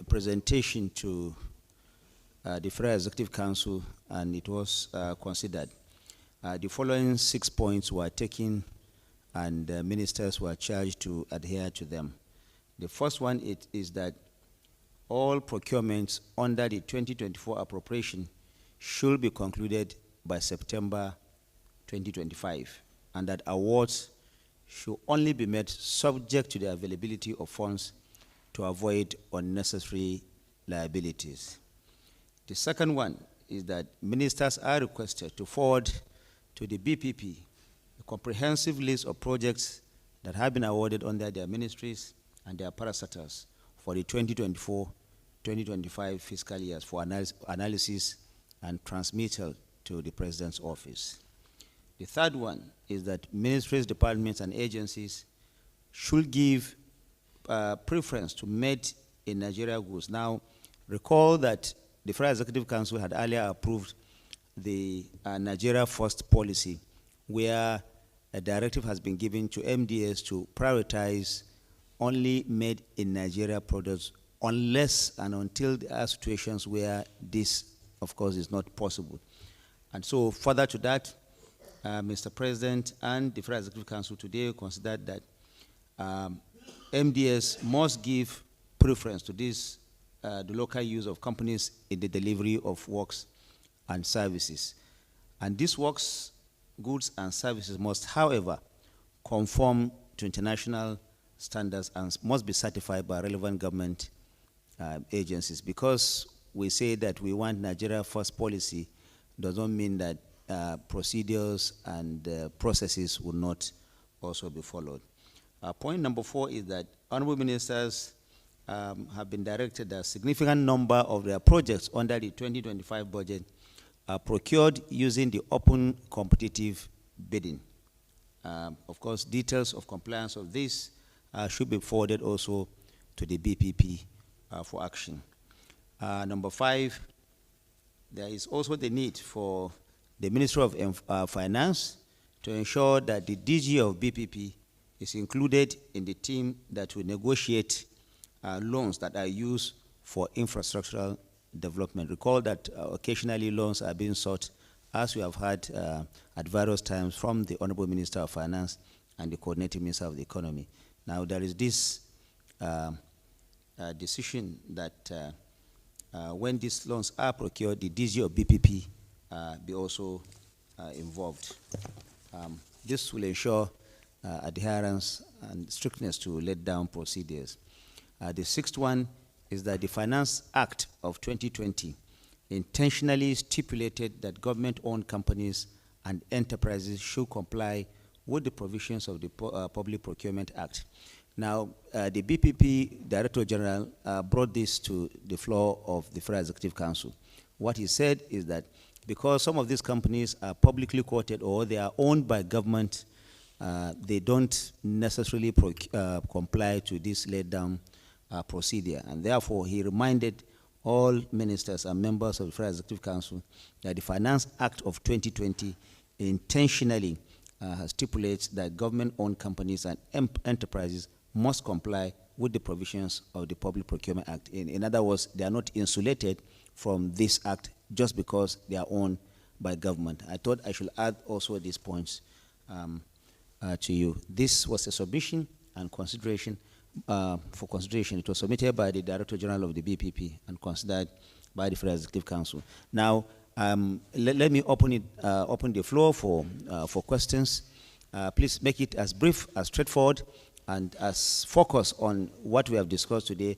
presentation to the Federal Executive Council, and it was considered. The following 6 points were taken, and ministers were charged to adhere to them. The first one is that all procurements under the 2024 appropriation should be concluded by September 2025, and that awards should only be made subject to the availability of funds to avoid unnecessary liabilities. The second one is that ministers are requested to forward to the BPP a comprehensive list of projects that have been awarded under their ministries and their parastatals for the 2024-2025 fiscal years for analysis and transmittal to the President's office. The third one is that ministries, departments, and agencies should give preference to made in Nigeria goods. Now, recall that the Federal Executive Council had earlier approved the Nigeria First policy, where a directive has been given to MDS to prioritize only made in Nigeria products unless and until there are situations where this, of course, is not possible. And so further to that, Mr. President and the Federal Executive Council today considered that MDS must give preference to this, the local use of companies in the delivery of works and services. And these works, goods, and services must, however, conform to international standards and must be certified by relevant government agencies. Because we say that we want Nigeria First policy does not mean that procedures and processes will not also be followed. Point number 4 is that honorable ministers have been directed that a significant number of their projects under the 2025 budget are procured using the open competitive bidding. Of course, details of compliance of this should be forwarded also to the BPP for action. Number 5, there is also the need for the Ministry of Finance to ensure that the DG of BPP is included in the team that will negotiate loans that are used for infrastructural development. Recall that occasionally loans are being sought, as we have had at various times, from the Honorable Minister of Finance and the Coordinating Minister of the Economy. Now, there is this decision that when these loans are procured, the DG of BPP be also involved. This will ensure adherence and strictness to let down procedures. The 6th one is that the Finance Act of 2020 intentionally stipulated that government-owned companies and enterprises should comply with the provisions of the Public Procurement Act. Now, the BPP Director General brought this to the floor of the Federal Executive Council. What he said is that because some of these companies are publicly quoted or they are owned by government, they don't necessarily comply to this laid-down procedure. And therefore, he reminded all ministers and members of the Federal Executive Council that the Finance Act of 2020 intentionally stipulates that government-owned companies and enterprises must comply with the provisions of the Public Procurement Act. In other words, they are not insulated from this act just because they are owned by government. I thought I should add also these points to you. This was a submission and consideration for consideration. It was submitted by the Director General of the BPP and considered by the Federal Executive Council. Now, let me open the floor for questions. Please make it as brief, as straightforward, and as focused on what we have discussed today